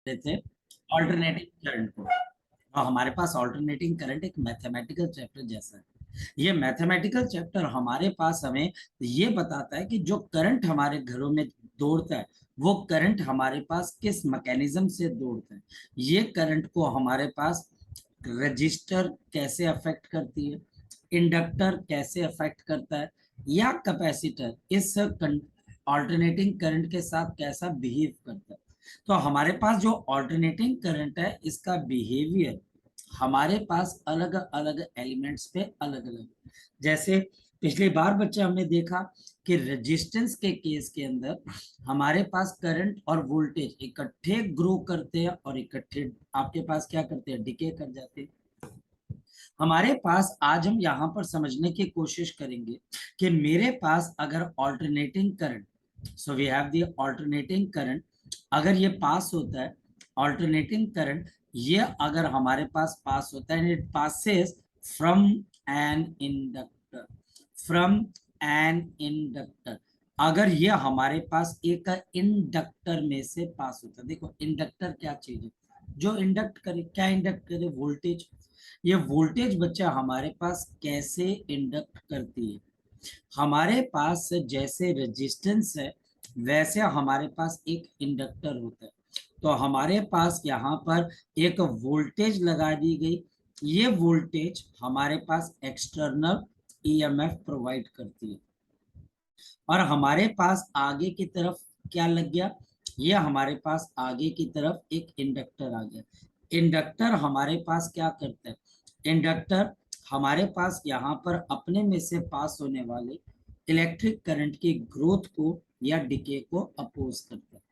थे alternating current को। और हमारे पास ऑल्टरनेटिंग करंट एक मैथमेटिकल चैप्टर जैसा है। ये मैथमेटिकल चैप्टर हमारे पास हमें ये बताता है कि जो करंट हमारे घरों में दौड़ता है वो करंट हमारे पास किस मैकेनिज्म से दौड़ता है। ये करंट को हमारे पास रजिस्टर कैसे अफेक्ट करती है, इंडक्टर कैसे अफेक्ट करता है, या कैपेसिटर इस ऑल्टरनेटिंग करंट के साथ कैसा बिहेव करता है। तो हमारे पास जो ऑल्टरनेटिंग करंट है इसका बिहेवियर हमारे पास अलग अलग एलिमेंट्स पे अलग अलग, जैसे पिछली बार बच्चे हमने देखा कि रेजिस्टेंस के केस के अंदर हमारे पास करंट और वोल्टेज इकट्ठे ग्रो करते हैं और इकट्ठे आपके पास क्या करते हैं, डिके कर जाते हैं। हमारे पास आज हम यहाँ पर समझने की कोशिश करेंगे कि मेरे पास अगर alternating current, so we have the alternating current, अगर ये पास होता है ऑल्टरनेटिंग करंट, ये अगर हमारे पास पास होता है, it passes from an inductor, from an inductor, अगर ये हमारे पास एक इंडक्टर में से पास होता है। देखो इंडक्टर क्या चीज है, जो इंडक्ट करे, क्या इंडक्ट करे, वोल्टेज। ये वोल्टेज बच्चा हमारे पास कैसे इंडक्ट करती है, हमारे पास जैसे रेजिस्टेंस है वैसे हमारे पास एक इंडक्टर होता है। तो हमारे पास यहाँ पर एक वोल्टेज लगा दी गई, ये वोल्टेज हमारे पास एक्सटर्नल ईएमएफ प्रोवाइड करती है। और हमारे पास आगे की तरफ क्या लग गया, ये हमारे पास आगे की तरफ एक इंडक्टर आ गया। इंडक्टर हमारे पास क्या करता है, इंडक्टर हमारे पास यहाँ पर अपने में से पास होने वाले इलेक्ट्रिक करंट की ग्रोथ को या डिके को अपोज करता है।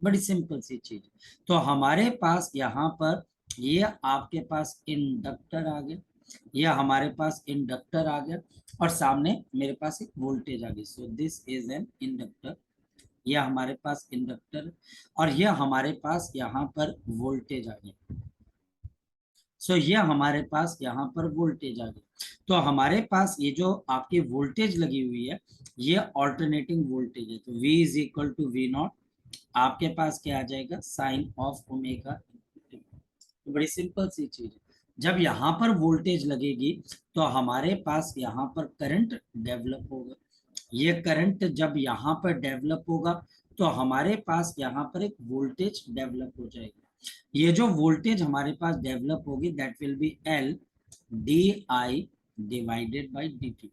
बड़ी सिंपल सी चीज। तो हमारे पास यहाँ पर ये आपके पास इंडक्टर आ गया, यह हमारे पास इंडक्टर आ गया, और सामने मेरे पास एक वोल्टेज आ गई। So this is an inductor, यह हमारे पास इंडक्टर, और यह हमारे पास यहाँ पर वोल्टेज आ गया। सो ये हमारे पास यहाँ पर वोल्टेज आ गई। तो हमारे पास ये जो आपकी वोल्टेज लगी हुई है ये ऑल्टरनेटिंग वोल्टेज है। तो V is equal to V naught, आपके पास क्या आ जाएगा, साइन ऑफ ओमेगा। तो बड़ी सिंपल सी चीज है, जब यहाँ पर वोल्टेज लगेगी तो हमारे पास यहाँ पर करंट डेवलप होगा। ये करंट जब यहाँ पर डेवलप होगा तो हमारे पास यहाँ पर एक वोल्टेज डेवलप हो जाएगी। ये जो वोल्टेज हमारे पास डेवलप होगी that will be L D I divided by D T.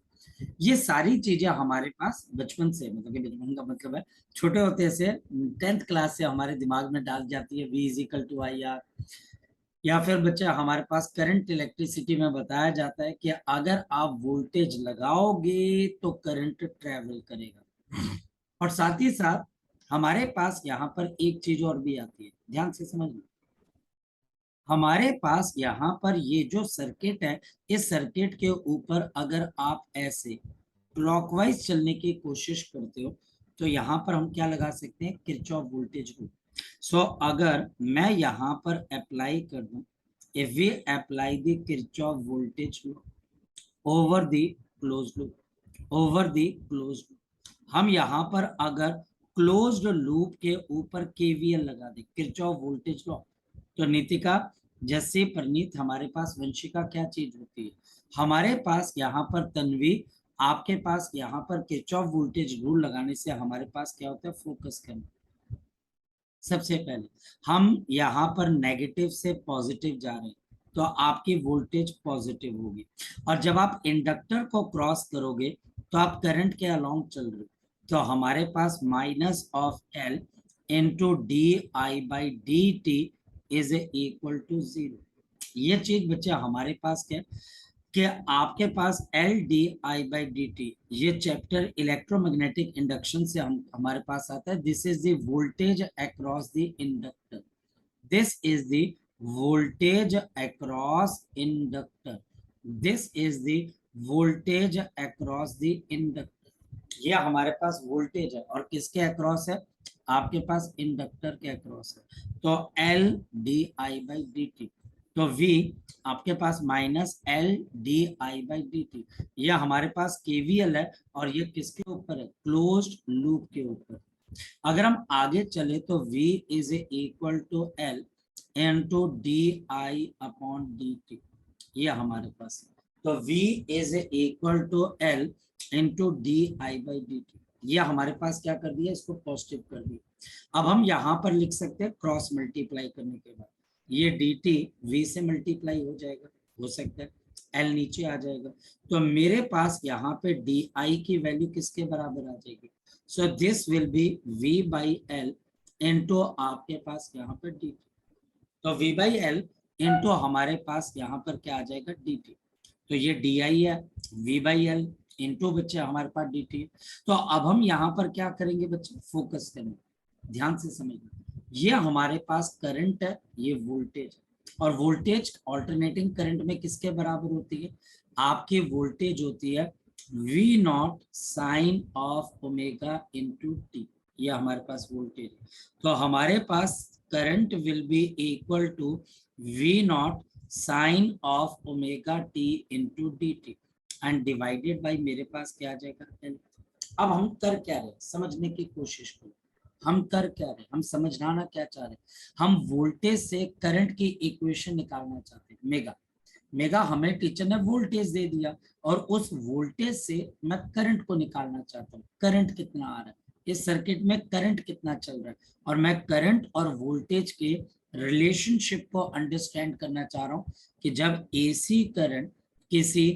ये सारी चीजें हमारे पास बचपन से, मतलब कि बचपन का मतलब है छोटे होते से 10th क्लास से हमारे दिमाग में डाल जाती है। V is equal to I R, या फिर बच्चा हमारे पास करंट इलेक्ट्रिसिटी में बताया जाता है कि अगर आप वोल्टेज लगाओगे तो करंट ट्रेवल करेगा। और साथ ही साथ हमारे पास यहाँ पर एक चीज और भी आती है, ध्यान से समझना। हमारे पास यहाँ पर ये जो सर्किट है, इस सर्किट के ऊपर अगर आप ऐसे क्लॉकवाइज चलने की कोशिश करते हो तो यहाँ पर हम क्या लगा सकते हैं, किरचॉफ वोल्टेज लॉ। सो अगर मैं यहाँ पर अप्लाई कर दूं, if we apply the Kirchhoff voltage law over the close loop, over the close loop, हम यहाँ पर अगर क्लोज्ड लूप के ऊपर केवीएल लगा दे, किरचॉफ वोल्टेज लॉ, तो नितिका, जैसे परनीत, हमारे पास वंशिका क्या चीज होती है, हमारे पास यहाँ पर तन्वी, आपके पास यहाँ पर किरचॉफ वोल्टेज रूल लगाने से हमारे पास क्या होता है, फोकस करना। सबसे पहले हम यहाँ पर नेगेटिव से पॉजिटिव जा रहे हैं तो आपकी वोल्टेज पॉजिटिव होगी, और जब आप इंडक्टर को क्रॉस करोगे तो आप करंट के अलोंग चल रहे हो, तो हमारे पास minus of L into D I by D T is equal to 0। ये चीज बच्चे हमारे पास क्या, कि आपके पास L D I by D T, ये चैप्टर इलेक्ट्रोमैग्नेटिक इंडक्शन से हमारे पास आता है। This is the voltage across the inductor, this is the voltage across inductor, this is the voltage across the inductor. ये हमारे पास वोल्टेज है और किसके अक्रॉस है, आपके पास इंडक्टर के अक्रॉस है। तो L D I by D T, तो V आपके पास minus L D I by D T, यह हमारे पास केवीएल है और ये किसके ऊपर है, क्लोज्ड लूप के ऊपर। अगर हम आगे चले तो v is equal to L into D I upon D T, ये हमारे पास है। तो v is equal to L into D I by D T, ये हमारे पास क्या कर दिया, इसको पॉजिटिव कर दिया। अब हम यहाँ पर लिख सकते हैं क्रॉस मल्टीप्लाई करने के बाद ये डी टी वी से मल्टीप्लाई हो जाएगा, हो सकता है एल नीचे आ जाएगा। तो मेरे पास यहाँ पे डी आई की वैल्यू किसके बराबर आ जाएगी, so this will B v by L into आपके पास यहाँ पर डी टी। तो v बाई एल इंटू हमारे पास यहाँ पर क्या आ जाएगा डी टी। तो ये डी आई है, v बाई एल इंटू बच्चे हमारे पास डी टी। तो अब हम यहाँ पर क्या करेंगे बच्चे, फोकस करेंगे, ध्यान से समझना। ये हमारे पास करंट है, ये वोल्टेज है, और वोल्टेज ऑल्टरनेटिंग करंट में किसके बराबर होती है, आपकी वोल्टेज होती है V naught sine of omega into T, ये हमारे पास वोल्टेज। तो हमारे पास current will be equal to V naught sine of omega T into D T and divided by मेरे पास क्या आ जाएगा एल। अब हम कर क्या रहे, समझने की कोशिश करो, हम कर क्या रहे, हम समझना क्या चाह रहे, हम वोल्टेज से करंट की इक्वेशन निकालना चाहते हैं। मेगा मेगा हमें टीचर ने वोल्टेज दे दिया और उस वोल्टेज से मैं करंट को निकालना चाहता हूँ, करंट कितना आ रहा है, इस सर्किट में करंट कितना चल रहा है, और मैं करंट और वोल्टेज के रिलेशनशिप को अंडरस्टैंड करना चाह रहा हूँ कि जब एसी करंट किसी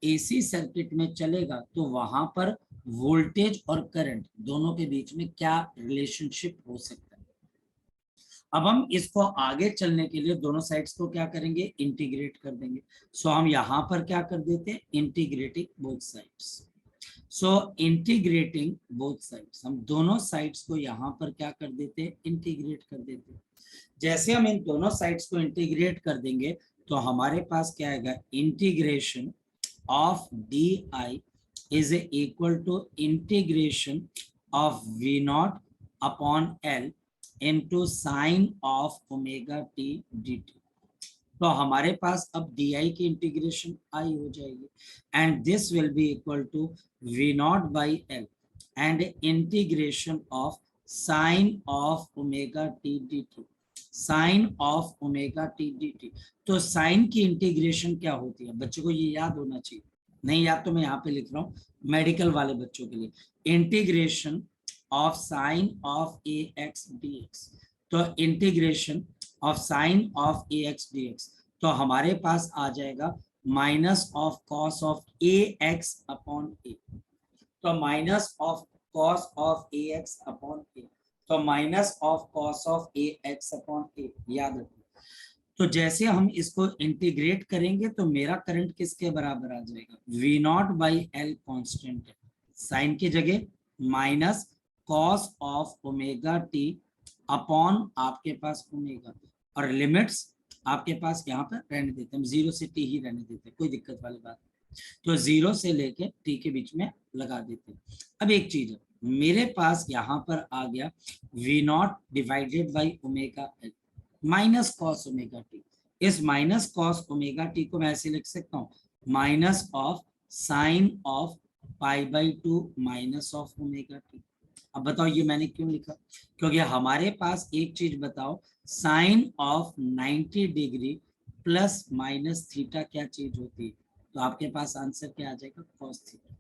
एसी सर्किट में चलेगा तो वहां पर वोल्टेज और करंट दोनों के बीच में क्या रिलेशनशिप हो सकता है। अब हम इसको आगे चलने के लिए दोनों साइड्स को क्या करेंगे, इंटीग्रेट कर देंगे। सो हम यहाँ पर क्या कर देते हैं, integrating both sides. So integrating both sides, हम दोनों साइड्स को यहाँ पर क्या कर देते हैं, इंटीग्रेट कर देते हैं। जैसे हम इन दोनों साइड्स को इंटीग्रेट कर देंगे तो हमारे पास क्या आएगा, integration of D I is equal to integration of V naught upon L into sine of omega T D T. तो हमारे पास अब डी आई की इंटीग्रेशन आई हो जाएगी and this will be equal to V naught by L and integration of sine of omega T D T, sine of omega T D T. तो sine की integration क्या होती है, बच्चों को ये याद होना चाहिए, नहीं याद तो मैं यहाँ पे लिख रहा हूँ मेडिकल वाले बच्चों के लिए, integration of sine of A X D X. तो integration of sine of A X D X, तो हमारे पास आ जाएगा minus of cos of A X upon A. तो minus of cos of A X upon A, तो minus of cos of A X upon A, याद रखो। तो जैसे हम इसको इंटीग्रेट करेंगे तो मेरा करंट किसके बराबर आ जाएगा, V naught by L constant है, साइन की जगह minus cos of omega T upon आपके पास ओमेगा, और लिमिट्स आपके पास यहाँ पर रहने देते हैं, हम 0 से टी ही रहने देते हैं, कोई दिक्कत वाली बात नहीं। तो 0 से लेके टी के बीच में लगा देते हैं। अब एक चीज है, मेरे पास यहाँ पर आ गया V naught divided by omega L minus cos omega T. इस माइनस कॉस ओमेगा टी को मैं ऐसे लिख सकता हूँ, minus of sine of pi by two minus of omega T. अब बताओ ये मैंने क्यों लिखा, क्योंकि हमारे पास एक चीज बताओ, sine of 90 degree plus minus theta क्या चीज होती है, तो आपके पास आंसर क्या आ जाएगा, कॉस थीटा।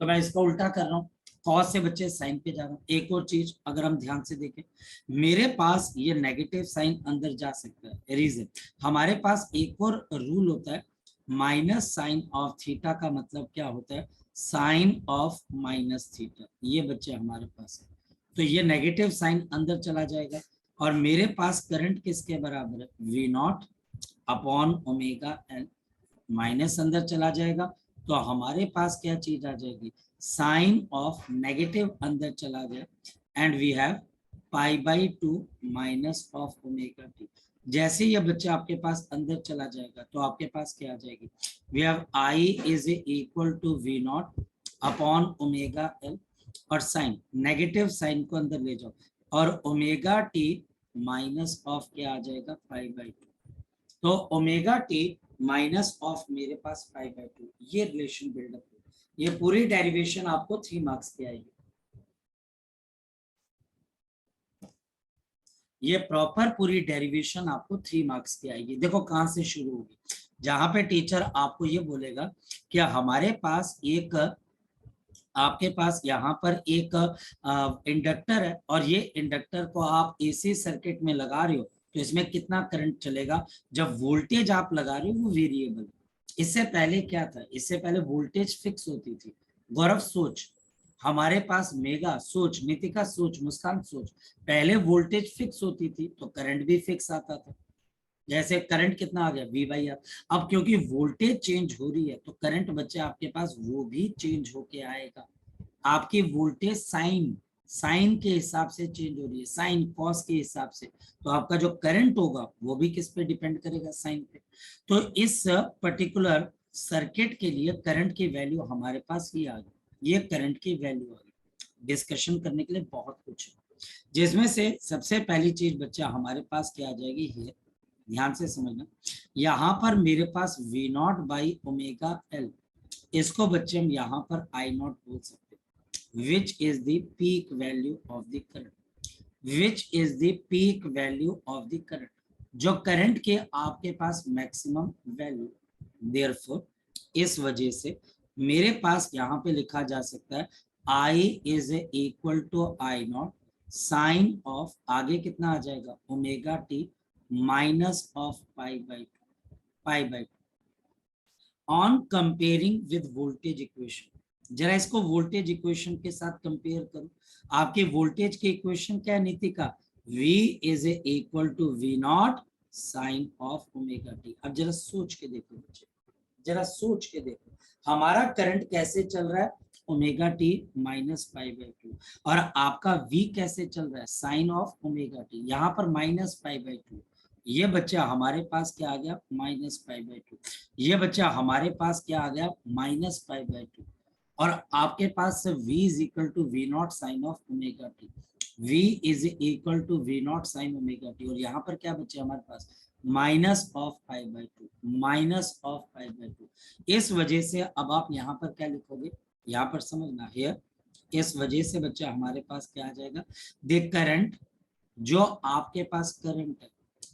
तो मैं इसको उल्टा कर रहा हूँ, कॉस से बच्चे साइन पे जा रहा हूँ। एक और चीज अगर हम ध्यान से देखें, मेरे पास ये नेगेटिव साइन अंदर जा सकता है, रीजन हमारे पास एक और रूल होता है, माइनस साइन ऑफ थीटा का मतलब क्या होता है, साइन ऑफ माइनस थीटा, ये बच्चे हमारे पास है। तो ये नेगेटिव साइन अंदर चला जाएगा और मेरे पास करंट किसके बराबर है, V naught upon omega L, minus अंदर चला जाएगा तो हमारे पास क्या चीज आ जाएगी, साइन ऑफ नेगेटिव अंदर चला गया and we have pi by two minus of omega T. जैसे ये बच्चा आपके पास अंदर चला जाएगा तो आपके पास क्या आ जाएगी, we have I is equal to V naught upon omega L, और साइन नेगेटिव साइन को अंदर ले जाओ और ओमेगा टी माइनस ऑफ क्या आ जाएगा, पाई बाई टू। तो ओमेगा टी माइनस ऑफ मेरे पास 5/2, ये रिलेशन बिल्डअप है। ये पूरी डेरिवेशन आपको 3 मार्क्स की आएगी। ये प्रॉपर पूरी डेरिवेशन आपको 3 मार्क्स की आएगी। देखो कहाँ से शुरू होगी, जहां पे टीचर आपको ये बोलेगा कि हमारे पास एक, आपके पास यहाँ पर एक इंडक्टर है और ये इंडक्टर को आप एसी सर्किट में लगा रहे हो, तो इसमें कितना करंट चलेगा। जब वोल्टेज आप लगा रहे हो वो वेरिएबल, इससे पहले क्या था, इससे पहले वोल्टेज फिक्स होती थी। गौरव सोच, हमारे पास मेगा सोच, नितिका सोच, मुस्कान सोच, पहले वोल्टेज फिक्स होती थी तो करंट भी फिक्स आता था। जैसे करंट कितना आ गया V/R। अब क्योंकि वोल्टेज चेंज हो रही है तो करंट बच्चे आपके पास वो भी चेंज होके आएगा। आपकी वोल्टेज साइन, साइन के हिसाब से चेंज हो रही है, साइन कॉस के हिसाब से, तो आपका जो करंट होगा वो भी किस पे डिपेंड करेगा, साइन पे। तो इस पर्टिकुलर सर्किट के लिए करंट की वैल्यू हमारे पास ये आ गई, ये करंट की वैल्यू आ गई। डिस्कशन करने के लिए बहुत कुछ है, जिसमें से सबसे पहली चीज बच्चा हमारे पास क्या आ जाएगी, है ध्यान से समझना। यहाँ पर मेरे पास V0/ω_L, इसको बच्चे हम यहाँ पर I0 बोल सकते हैं, which is the peak value of the current, which is the peak value of the current, जो करंट के आपके पास मैक्सिमम वैल्यू। देयरफॉर इस वजह से मेरे पास यहाँ पे लिखा जा सकता है I is equal to I0 sine of, आगे कितना आ जाएगा, ω_t minus of pi by on comparing with voltage equation. जरा इसको वोल्टेज इक्वेशन के साथ कंपेयर करो। आपके वोल्टेज की इक्वेशन क्या है Nitika, V is equal to V0 sine of ω_t। अब जरा सोच के देखो बच्चे, जरा सोच के देखो हमारा करंट कैसे चल रहा है, ω_t माइनस पाई/2, और आपका V कैसे चल रहा है, साइन ऑफ ω_t, यहाँ पर माइनस पाई/2। ये बच्चा हमारे पास क्या आ गया, माइनस पाई/2। ये बच्चा हमारे पास क्या आ गया, माइनस पाई/2। और आपके पास V is equal to V0 sine of ω_t, V is equal to V0 sine ω_t, और यहाँ पर क्या बच्चे हमारे पास minus of pi, minus of pi. इस वजह से अब आप यहाँ पर क्या लिखोगे, यहाँ पर समझना हियर, इस वजह से बच्चा हमारे पास क्या आ जाएगा, द करंट, जो आपके पास करंट है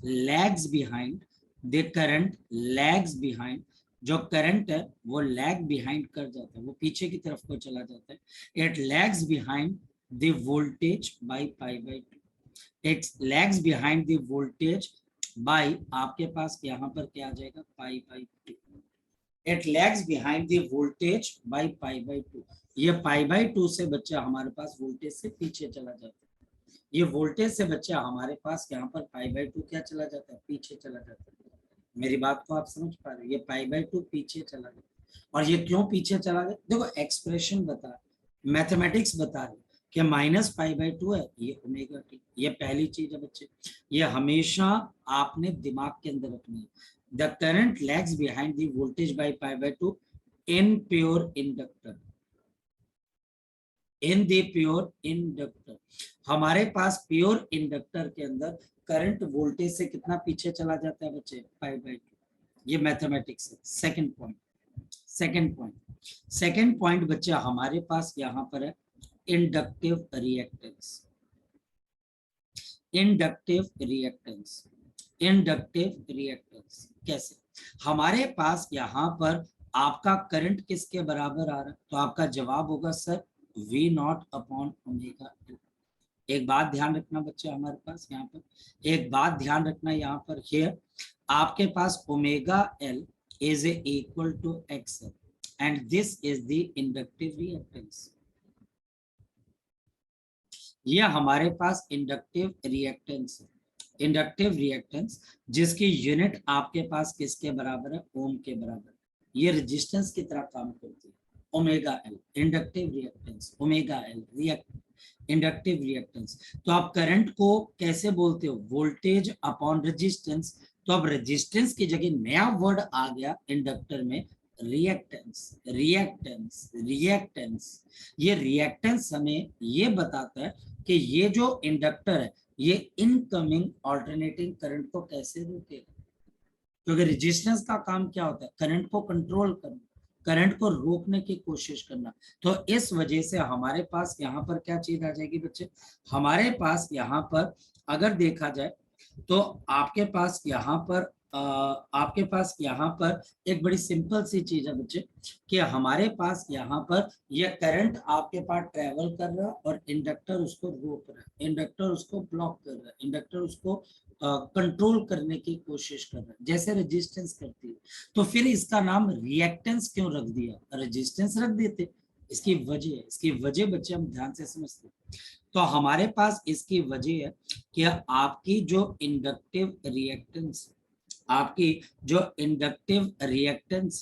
lags behind, the current lags behind, जो करंट है वो लैग बिहाइंड कर जाता है, वो पीछे की तरफ को चला जाता है। It lags behind the voltage by pi, it lags behind the voltage by, आपके पास यहाँ पर क्या आ जाएगा, pi. It lags behind the voltage by pi. ये पाई/2 से बच्चा हमारे पास वोल्टेज से पीछे चला जाता है। ये वोल्टेज से बच्चा हमारे पास यहाँ पर पाई/2 क्या चला जाता है, पीछे चला जाता है। मेरी बात को आप समझ पा रहे हो, ये पाई/2 पीछे चला गया। और ये क्यों पीछे चला गया, देखो एक्सप्रेशन बता, मैथमेटिक्स बता रहे कि माइनस पाई/2 है, ये ω_t, ये पहली चीज है बच्चे, ये हमेशा आपने दिमाग के अंदर रखनी है। The current lags behind the voltage by pi in pure inductor, in the pure inductor. हमारे पास प्योर इंडक्टर के अंदर करंट वोल्टेज से कितना पीछे चला जाता है बच्चे, पाई/2। ये मैथमेटिक्स है। Second point, second point, second point बच्चा हमारे पास यहाँ पर है inductive reactance, inductive reactance, inductive reactance कैसे, हमारे पास यहाँ पर आपका करंट किसके बराबर आ रहा है, तो आपका जवाब होगा सर V0/ω_L। एक बात ध्यान रखना बच्चे, हमारे पास यहाँ पर एक बात ध्यान रखना, यहाँ पर हियर आपके पास ω_L is equal to XL and this is the inductive reactance. ये हमारे पास इंडक्टिव रिएक्टेंस है, इंडक्टिव रिएक्टेंस जिसकी यूनिट आपके पास किसके बराबर है, ओम के बराबर। ये रेजिस्टेंस की तरह काम करती है, ω_L inductive reactance, ω_L inductive reactance. तो आप करंट को कैसे बोलते हो, वोल्टेज अपॉन रेजिस्टेंस। तो अब रेजिस्टेंस की जगह नया वर्ड आ गया इंडक्टर में, रिएक्टेंस, रिएक्टेंस, रिएक्टेंस। ये रिएक्टेंस हमें ये बताता है कि ये जो इंडक्टर है ये इनकमिंग ऑल्टरनेटिंग करंट को कैसे रोकेगा, क्योंकि रेजिस्टेंस का काम क्या होता है, करंट को कंट्रोल करना, करंट को रोकने की कोशिश करना। तो इस वजह से हमारे पास यहाँ पर क्या चीज आ जाएगी बच्चे, हमारे पास यहाँ पर अगर देखा जाए तो आपके पास यहाँ पर एक बड़ी सिंपल सी चीज है बच्चे, कि हमारे पास यहाँ पर ये करंट आपके पास ट्रेवल कर रहा है और इंडक्टर उसको रोक रहा है, इंडक्टर उसको ब्लॉक कर रहा है, इंडक्टर उसको कंट्रोल करने की कोशिश कर रहा है, जैसे रेजिस्टेंस करती है। तो फिर इसका नाम रिएक्टेंस क्यों रख दिया, रेजिस्टेंस रख देते। इसकी वजह बच्चे हम ध्यान से समझते हैं। तो हमारे पास इसकी वजह है कि आपकी जो इंडक्टिव रिएक्टेंस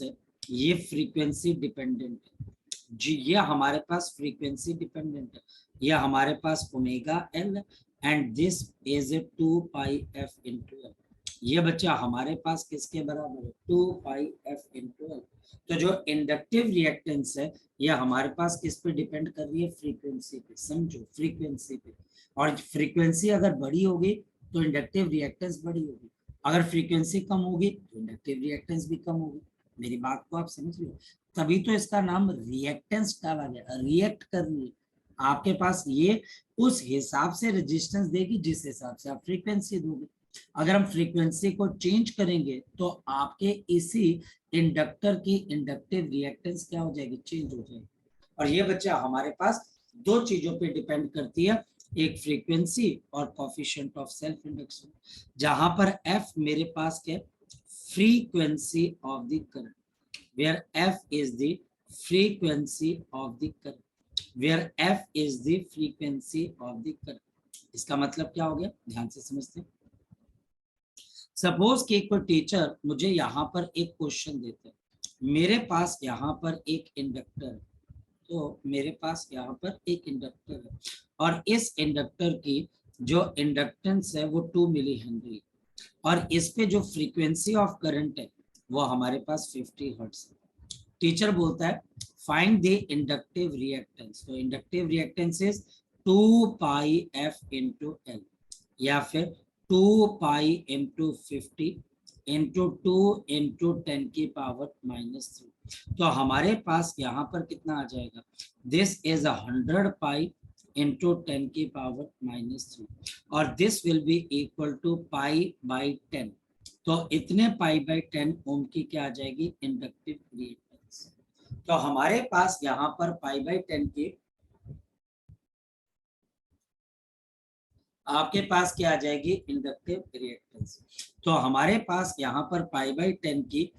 है ये फ्रीक्वेंसी डिपेंडेंट है जी, ये हमारे पास फ्रीक्वेंसी डिपेंडेंट है। ये हमारे पास omega L and this is a 2 pi f into l। ये बच्चा हमारे पास किसके बराबर है, 2 पाई f into l। तो जो इंडक्टिव रिएक्टेंस है ये हमारे पास किस पे डिपेंड कर रही है, फ्रीक्वेंसी पे, समझो फ्रीक्वेंसी पे। और फ्रीक्वेंसी अगर बड़ी होगी तो इंडक्टिव रिएक्टेंस बड़ी होगी, अगर फ्रीक्वेंसी कम होगी तो इंडक्टिव रिएक्टेंस भी कम होगी। मेरी बात को आप समझ लो, तभी तो इसका नाम रिएक्टेंस डाला गया, रिएक्ट कर रही है आपके पास, ये उस हिसाब से रेजिस्टेंस देगी जिस हिसाब से आप फ्रीक्वेंसी दोगे। अगर हम फ्रीक्वेंसी को चेंज करेंगे तो आपके इसी इंडक्टर की इंडक्टिव रिएक्टेंस क्या हो जाएगी, चेंज हो जाएगी। और ये बच्चा हमारे पास दो चीजों पे डिपेंड करती है, एक फ्रीक्वेंसी और कोफिशिएंट ऑफ सेल्फ इंडक्शन, जहां पर एफ मेरे पास क्या, frequency of the current, where f is the frequency of the current, where f is the frequency of the current। इसका मतलब क्या हो गया, ध्यान से समझते हैं। सपोज कि कोई टीचर मुझे यहाँ पर एक क्वेश्चन देते हैं, मेरे पास यहाँ पर एक इंडक्टर है, तो मेरे पास यहाँ पर एक इंडक्टर है और इस इंडक्टर की जो इंडक्टेंस है वो 2 मिली हेनरी, और इस पे जो फ्रीक्वेंसी ऑफ करंट है वो हमारे पास 50 हर्ट्ज है। टीचर बोलता है फाइंड द इंडक्टिव रिएक्टेंस, तो inductive reactance is 2 pi f into l, या फिर 2 पाई into 50 into 2 into 10 की पावर -3। तो हमारे पास यहाँ पर कितना आ जाएगा, दिस इज 100 पाई into 10 की पावर -3, और this will be equal to pi. तो इतने पाई/10 ओम की क्या आ जाएगी, इंडक्टिव रिएक्टेंस। तो हमारे पास यहाँ पर पाई/10 की आपके पास क्या आ जाएगी, इंडक्टिव रिएक्टेंस। तो हमारे पास यहाँ पर पाई/10 की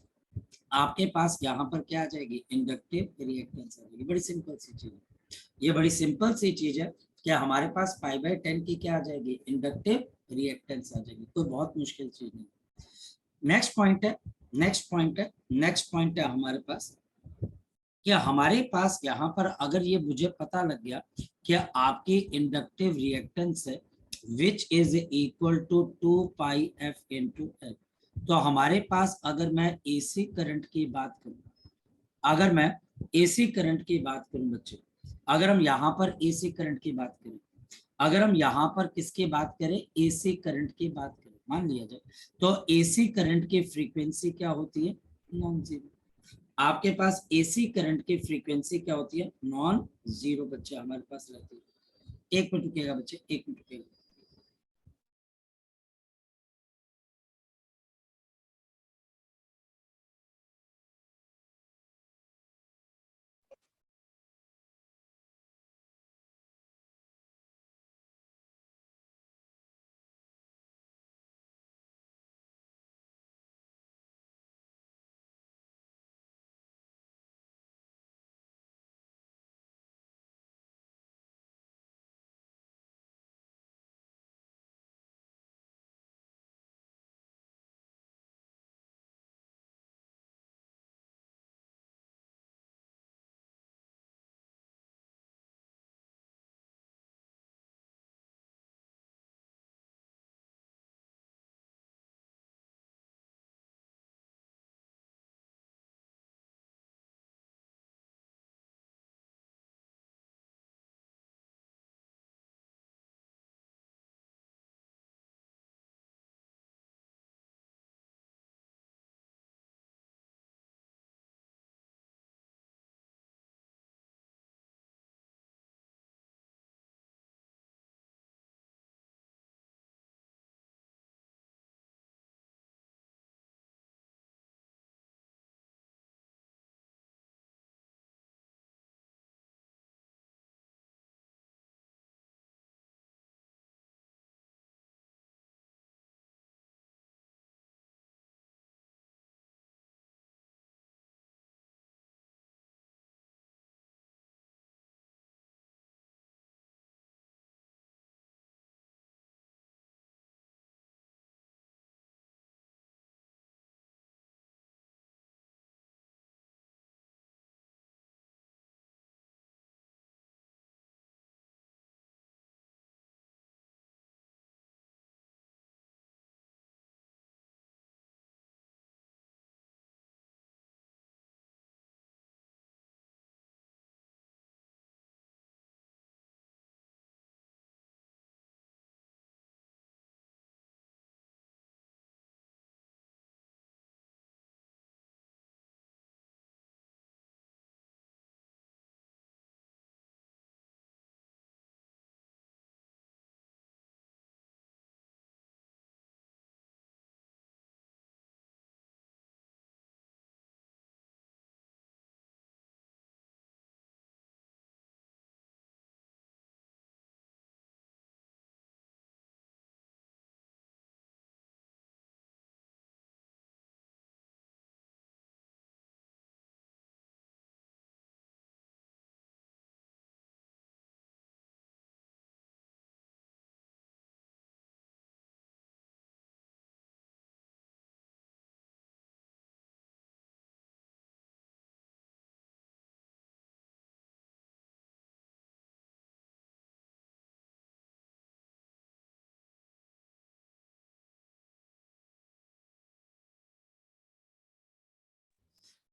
आपके पास यहाँ पर क्या आ जाएगी, इंडक्टिव रिएक्टेंस आ जाएगी। बड़ी सिंपल सी चीज है, ये बड़ी सिंपल सी चीज है कि हमारे पास पाई/10 की क्या आ जाएगी, इंडक्टिव रिएक्टेंस आ जाएगी। तो बहुत मुश्किल चीज नहीं। नेक्स्ट पॉइंट है, नेक्स्ट पॉइंट है हमारे पास, कि हमारे पास यहाँ पर अगर ये मुझे पता लग गया कि आपकी इंडक्टिव रिएक्टेंस है which is equal to 2 pi f into l। तो हमारे पास अगर मैं एसी करंट की बात करूं, अगर मैं एसी करंट की बात करूं बच्चे, अगर हम यहाँ पर एसी करंट की बात करें, अगर हम यहाँ पर किसकी बात करें, एसी करंट की बात करें, मान लिया जाए तो एसी करंट की फ्रीक्वेंसी क्या होती है, नॉन जीरो। आपके पास एसी करंट की फ्रीक्वेंसी क्या होती है, नॉन जीरो बच्चे हमारे पास रहती है। एक मिनट रुकेगा बच्चे, एक मिनट रुकेगा।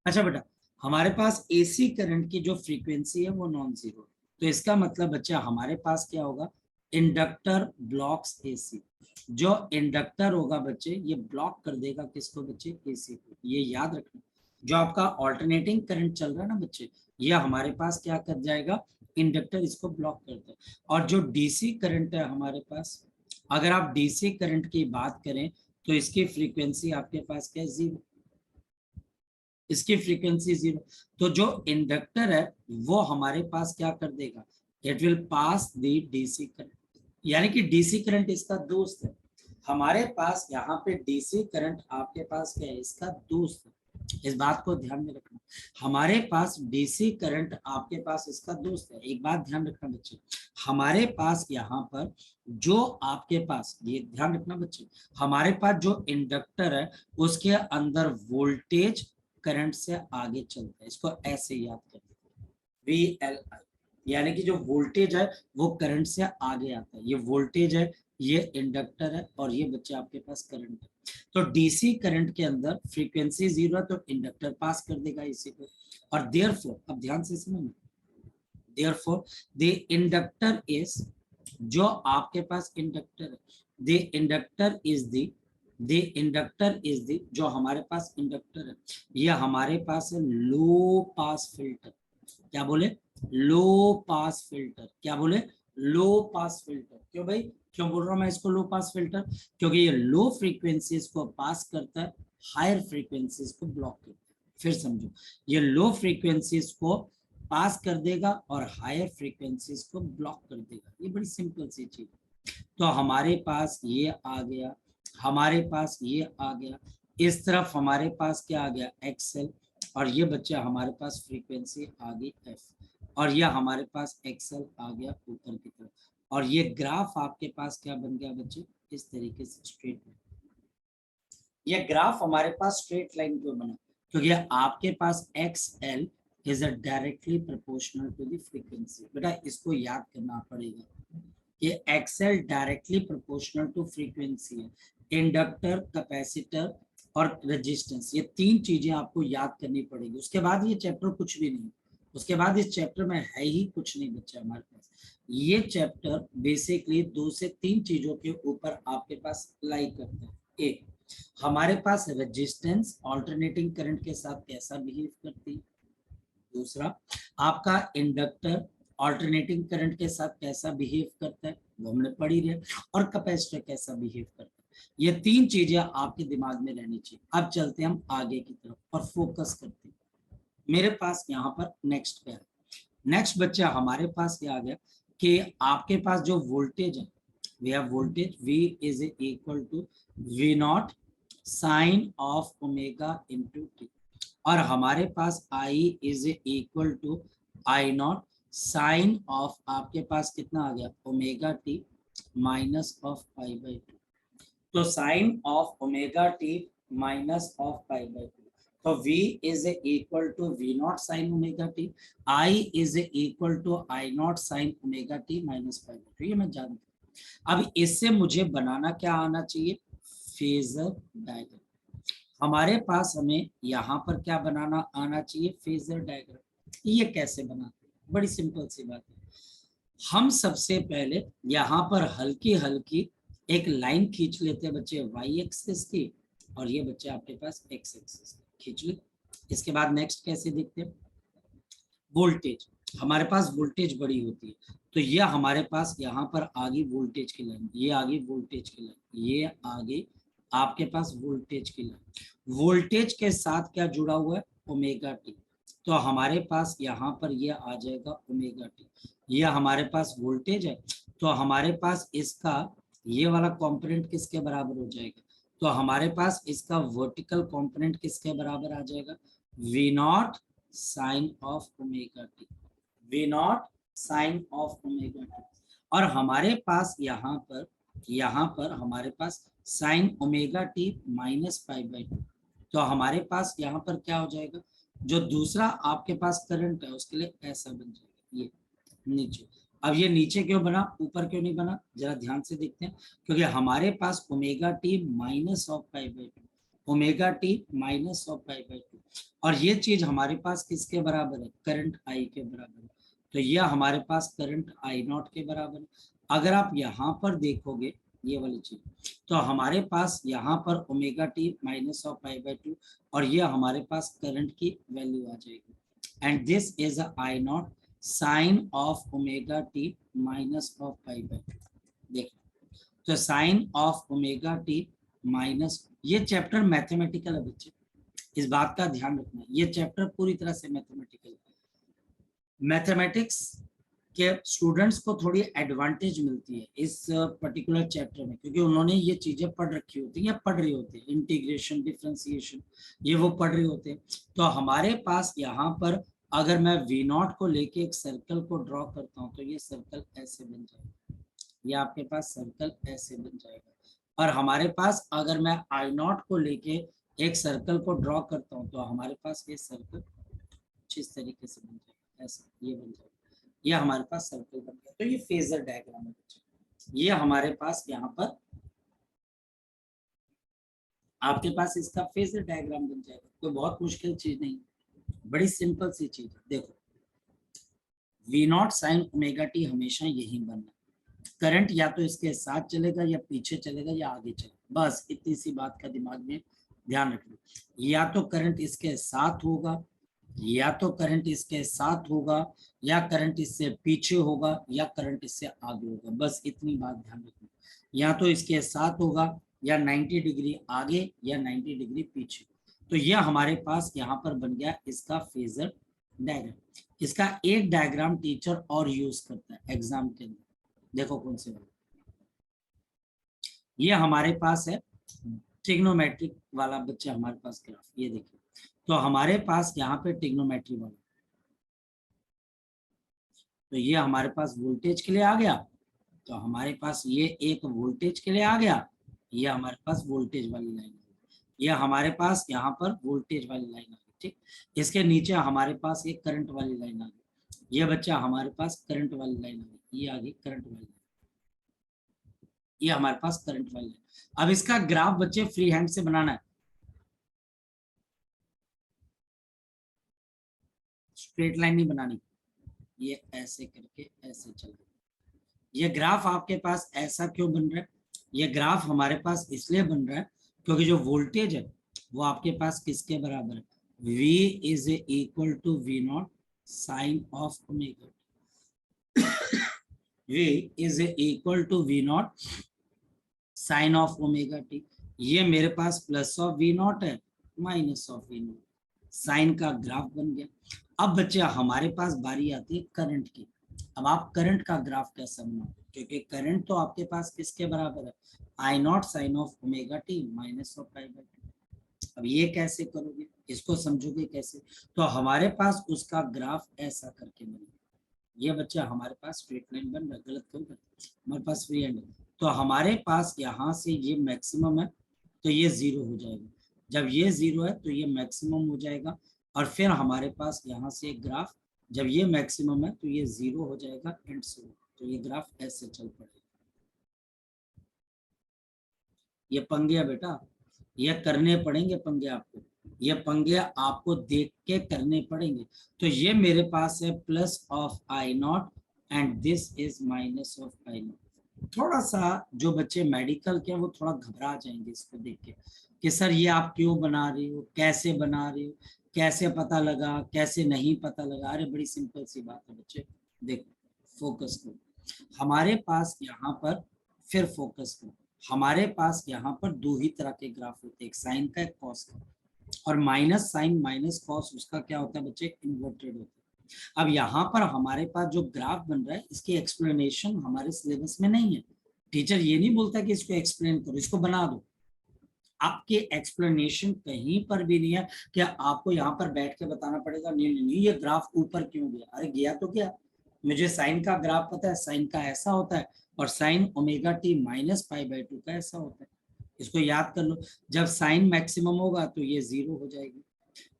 अच्छा बेटा, हमारे पास एसी करंट की जो फ्रीक्वेंसी है वो नॉन जीरो, तो इसका मतलब बच्चा हमारे पास क्या होगा, इंडक्टर ब्लॉक्स एसी। जो इंडक्टर होगा बच्चे ये ब्लॉक कर देगा किसको बच्चे, एसी को। ये याद रखना, जो आपका ऑल्टरनेटिंग करंट चल रहा है ना बच्चे, ये हमारे पास क्या कर जाएगा, इंडक्टर इसको ब्लॉक करता है। और जो डीसी करंट है हमारे पास, अगर आप डीसी करंट की बात करें तो इसकी फ्रीक्वेंसी आपके पास क्या है, जीरो। इसकी फ्रीक्वेंसी जीरो। तो जो इंडक्टर है वो हमारे पास क्या कर देगा, it will pass the DC current, यानी कि डीसी करंट इसका दोस्त है। हमारे पास यहाँ पे डीसी करंट आपके पास क्या है, इसका दोस्त है। इस बात को ध्यान में रखना, हमारे पास डीसी करंट आपके पास इसका दोस्त है। एक बात ध्यान रखना बच्चे, हमारे पास यहाँ पर जो आपके पास, ये ध्यान रखना बच्चे, हमारे पास जो इंडक्टर है उसके अंदर वोल्टेज करंट से आगे चलता है। इसको ऐसे याद कर, वी एल आई, यानी कि जो वोल्टेज है वो करंट से आगे आता है। ये वोल्टेज है, ये इंडक्टर है, और ये बच्चे आपके पास करंट है। तो डीसी करंट के अंदर फ्रीक्वेंसी जीरो है तो इंडक्टर पास कर देगा इसी को। और देयरफॉर, अब ध्यान से समझना, देयरफॉर द इंडक्टर इज, जो आपके पास इंडक्टर है, the inductor is the inductor is the, जो हमारे पास इंडक्टर है ये हमारे पास है लो पास फिल्टर। क्या बोले, लो पास फिल्टर। क्या बोले, लो पास फिल्टर। क्यों भाई, क्यों बोल रहा हूं मैं इसको लो पास फिल्टर, क्योंकि ये लो फ्रीक्वेंसीज को पास करता है, हायर फ्रीक्वेंसीज को ब्लॉक करता है। फिर समझो, ये लो फ्रीक्वेंसीज को पास कर देगा और हायर फ्रीक्वेंसीज को ब्लॉक कर देगा। ये बड़ी सिंपल सी चीज। तो हमारे पास ये आ गया, हमारे पास ये आ गया, इस तरफ हमारे पास क्या आ गया, एक्सएल, और ये बच्चे हमारे पास फ्रीक्वेंसी आ गई एफ, और ये हमारे पास एक्सएल आ गया ऊपर की तरफ। और ये ग्राफ आपके पास क्या बन गया बच्चे, इस तरीके से स्ट्रेट में। ये ग्राफ हमारे पास स्ट्रेट लाइन क्यों बना, क्योंकि आपके पास X L is a directly proportional to the frequency. बेटा इसको याद करना पड़ेगा, ये XL directly proportional to frequency है। इंडक्टर, कैपेसिटर और रेजिस्टेंस, ये तीन चीजें आपको याद करनी पड़ेगी। उसके बाद ये चैप्टर कुछ भी नहीं, उसके बाद इस चैप्टर में है ही कुछ नहीं बच्चा हमारे पास। ये चैप्टर बेसिकली 2 से 3 चीजों के ऊपर आपके पास लाई करता है। एक, हमारे पास रेजिस्टेंस ऑल्टरनेटिंग करंट के साथ कैसा बिहेव करती है। दूसरा, आपका इंडक्टर ऑल्टरनेटिंग करंट के साथ कैसा बिहेव करता है, वो हमने पढ़ी रहे। और कैपेसिटर कैसा बिहेव करता है। ये 3 चीजें आपके दिमाग में रहनी चाहिए। अब चलते हैं हम आगे की तरफ और फोकस करते हैं। मेरे पास यहाँ पर नेक्स्ट क्या है, नेक्स्ट बच्चा हमारे पास क्या आ गया कि आपके पास जो वोल्टेज है, we have voltage V is equal to V naught sine of omega into T, और हमारे पास I is equal to I naught sine of, आपके पास कितना आ गया, omega T minus of pi by two. तो sine of omega T minus of pi by two, तो V is equal to V naught sine omega T, I is equal to I naught sine omega T minus pi by two. ये मैं जानता हूँ। अब इससे मुझे बनाना क्या आना चाहिए, फेजर डायग्राम। हमारे पास हमें यहाँ पर क्या बनाना आना चाहिए, फेजर डायग्राम। ये कैसे बनाते हैं, बड़ी सिंपल सी बात है। हम सबसे पहले यहाँ पर हल्की हल्की एक लाइन खींच लेते हैं बच्चे, वाई एक्सिस की, और ये बच्चे आपके पास एक्स एक्सिस खींच ले। इसके बाद नेक्स्ट कैसे देखते हैं, वोल्टेज, हमारे पास वोल्टेज बड़ी होती है, तो ये हमारे पास यहाँ पर आ गई वोल्टेज की लाइन, ये आ गई वोल्टेज की लाइन, ये आ गई आपके पास वोल्टेज की लाइन। वोल्टेज के साथ क्या जुड़ा हुआ है, ओमेगा टी, तो हमारे पास यहाँ पर ये आ जाएगा ओमेगा टी। ये हमारे पास वोल्टेज है, तो हमारे पास इसका ये वाला कंपोनेंट किसके बराबर हो जाएगा, तो हमारे पास इसका वर्टिकल कंपोनेंट किसके बराबर आ जाएगा, V naught sine of omega T, V naught sine of omega T. और हमारे पास यहाँ पर हमारे पास sine omega T minus pi by two, तो हमारे पास यहाँ पर क्या हो जाएगा, जो दूसरा आपके पास करंट है उसके लिए ऐसा बन जाएगा ये नीचे। अब ये नीचे क्यों बना, ऊपर क्यों नहीं बना, जरा ध्यान से देखते हैं, क्योंकि हमारे पास omega T minus of pi by two, omega T minus of pi by two, और ये चीज हमारे पास किसके बराबर है, करंट आई के बराबर है। तो ये हमारे पास करंट आई नॉट के बराबर है। अगर आप यहाँ पर देखोगे ये वाली चीज, तो हमारे पास यहाँ पर omega T minus of pi by two, और ये हमारे पास करंट की वैल्यू आ जाएगी, and this is I naught sine of omega T minus of pi by two. देखो, तो sine of omega T minus, ये चैप्टर मैथमेटिकल है बच्चे, इस बात का ध्यान रखना, ये चैप्टर पूरी तरह से मैथमेटिकल है। मैथमेटिक्स के स्टूडेंट्स को थोड़ी एडवांटेज मिलती है इस पर्टिकुलर चैप्टर में, क्योंकि उन्होंने ये चीजें पढ़ रखी होती हैं या पढ़ रही होती है, इंटीग्रेशन, डिफरेंशिएशन, ये वो पढ़ रहे होते हैं। तो हमारे पास यहाँ पर अगर मैं वी नॉट को लेके एक सर्कल को ड्रॉ करता हूँ, तो ये सर्कल ऐसे बन जाएगा, ये आपके पास सर्कल ऐसे बन जाएगा। और हमारे पास अगर मैं आई नॉट को लेके एक सर्कल को ड्रॉ करता हूँ, तो हमारे पास ये सर्कल कुछ इस तरीके से बन जाएगा, ऐसा ये बन जाएगा, ये हमारे पास सर्कल बन गया। तो ये फेजर डायग्राम है, ये हमारे पास यहाँ पर आपके पास इसका फेजर डायग्राम बन जाएगा। कोई बहुत मुश्किल चीज नहीं, बड़ी सिंपल सी चीज है। देखो, V naught sine omega T हमेशा यही बनना, करंट या तो इसके साथ चलेगा या पीछे चलेगा या आगे चलेगा, बस इतनी सी बात का दिमाग में ध्यान रखना। या तो करंट इसके साथ होगा, या तो करंट इसके साथ होगा, या करंट इससे पीछे होगा, या करंट इससे आगे होगा, बस इतनी बात ध्यान रखना। या तो इसके साथ होगा, या 90 डिग्री आगे, या 90 डिग्री पीछे। तो यह हमारे पास यहाँ पर बन गया इसका फेजर डायग्राम। इसका एक डायग्राम टीचर और यूज करता है एग्जाम के अंदर, देखो कौन से वाला, ये हमारे पास है ट्रिग्नोमेट्रिक वाला बच्चा, हमारे पास ग्राफ, ये देखिए। तो हमारे पास यहाँ पे ट्रिग्नोमेट्री वाला, तो ये हमारे पास वोल्टेज के लिए आ गया, तो हमारे पास ये एक वोल्टेज के लिए आ गया, ये हमारे पास वोल्टेज वाली लाइन, ये हमारे पास यहाँ पर वोल्टेज वाली लाइन आ गई, ठीक। इसके नीचे हमारे पास एक करंट वाली लाइन आ गई, ये बच्चा हमारे पास करंट वाली लाइन आ गई, ये आ गई करंट वाली लाइन, ये हमारे पास करंट वाली लाइन। अब इसका ग्राफ बच्चे फ्री हैंड से बनाना है, स्ट्रेट लाइन नहीं बनानी, ये ऐसे करके ऐसे चल रहा है। ये ग्राफ आपके पास ऐसा क्यों बन रहा है, ये ग्राफ हमारे पास इसलिए बन रहा है क्योंकि जो वोल्टेज है वो आपके पास किसके बराबर है, V is equal to V naught sine of omega, V is equal to V naught sine of omega T. ये मेरे पास प्लस ऑफ वी नॉट है, minus of V naught, sine का ग्राफ बन गया। अब बच्चे हमारे पास बारी आती है करंट की। अब आप करंट का ग्राफ कैसे बनाओ, क्योंकि करंट तो आपके पास किसके बराबर है, I naught sine of omega T minus of pi by two. अब ये कैसे करोगे, इसको समझोगे कैसे, तो हमारे पास उसका ग्राफ ऐसा करके बनेगा। ये बच्चा हमारे पास स्ट्रेट लाइन बन रहा है, गलत क्यों कर, हमारे पास फ्री हैंड है, तो हमारे पास यहाँ से ये मैक्सिमम है, तो ये जीरो हो जाएगा। जब ये जीरो है तो ये मैक्सिमम हो जाएगा, और फिर हमारे पास यहाँ से एक ग्राफ, जब ये मैक्सिमम है तो ये जीरो हो जाएगा एंड सो, तो ये ग्राफ ऐसे चल पड़ेगा। ये पंगे है बेटा, ये करने पड़ेंगे पंगे आपको, ये पंगे आपको देख के करने पड़ेंगे। तो ये मेरे पास है plus of I not and this is minus of I not. थोड़ा सा जो बच्चे मेडिकल के हैं वो थोड़ा घबरा जाएंगे इसको देख के कि सर ये आप क्यों बना रही हो, कैसे बना रही हो, कैसे पता लगा, कैसे नहीं पता लगा। अरे बड़ी सिंपल सी बात है बच्चे, देखो फोकस करो, हमारे पास यहाँ पर, फिर फोकस करो, हमारे पास यहाँ पर दो ही तरह के ग्राफ होते हैं, एक साइन का एक कॉस का, और माइनस साइन माइनस कॉस उसका क्या होता है बच्चे, इन्वर्टेड होता है। अब यहाँ पर हमारे पास जो ग्राफ बन रहा है इसकी एक्सप्लेनेशन हमारे सिलेबस में नहीं है, टीचर ये नहीं बोलता कि इसको एक्सप्लेन करो, इसको बना दो, आपके एक्सप्लेनेशन कहीं पर भी नहीं है कि आपको यहाँ पर बैठ के बताना पड़ेगा नहीं नहीं नहीं ये ग्राफ ऊपर क्यों गया, अरे गया तो क्या, मुझे साइन का ग्राफ पता है, साइन का ऐसा होता है, और sign omega T minus pi by to का ऐसा होता है, इसको याद कर लो। जब साइन मैक्सिमम होगा तो ये जीरो हो जाएगी,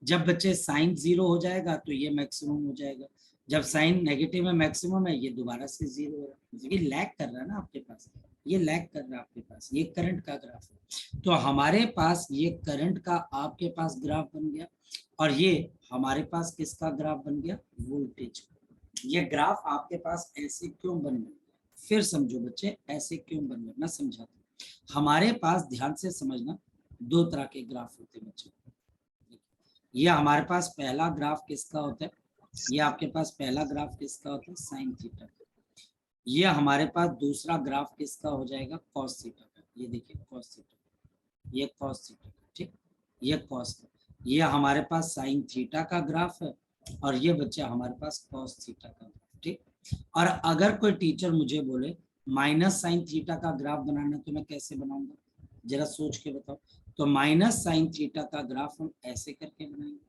जब बच्चे साइन जीरो हो जाएगा तो ये मैक्सिमम हो जाएगा, जब साइन नेगेटिव में मैक्सिमम है ये दोबारा से जीरो हो रहा है, लैग कर रहा है ना आपके पास, ये लैग कर रहा है आपके पास, ये करंट का ग्राफ है। तो हमारे पास ये करंट का आपके पास ग्राफ बन गया, और ये हमारे पास किसका ग्राफ बन गया, वोल्टेज। ये ग्राफ आपके पास ऐसे क्यों बन गए, फिर समझो बच्चे, ऐसे क्यों बन गए मैं समझाता हूँ। हमारे पास ध्यान से समझना, दो तरह के ग्राफ होते हैं बच्चे। ये हमारे पास पहला ग्राफ किसका होता है, ये आपके पास पहला ग्राफ किसका होता है, साइन थीटा। ये हमारे पास दूसरा ग्राफ किसका हो जाएगा, कॉस थीटा का। ये देखिए कॉस थीटा, ये कॉस थीटा, ठीक, ये कॉस का। ये हमारे पास साइन थीटा का ग्राफ है, और ये बच्चा हमारे पास कॉस थीटा का ग्राफ, ठीक। और अगर कोई टीचर मुझे बोले माइनस साइन थीटा का ग्राफ बनाना, तो मैं कैसे बनाऊंगा, जरा सोच के बताओ। तो माइनस साइन थीटा का ग्राफ हम ऐसे करके बनाएंगे,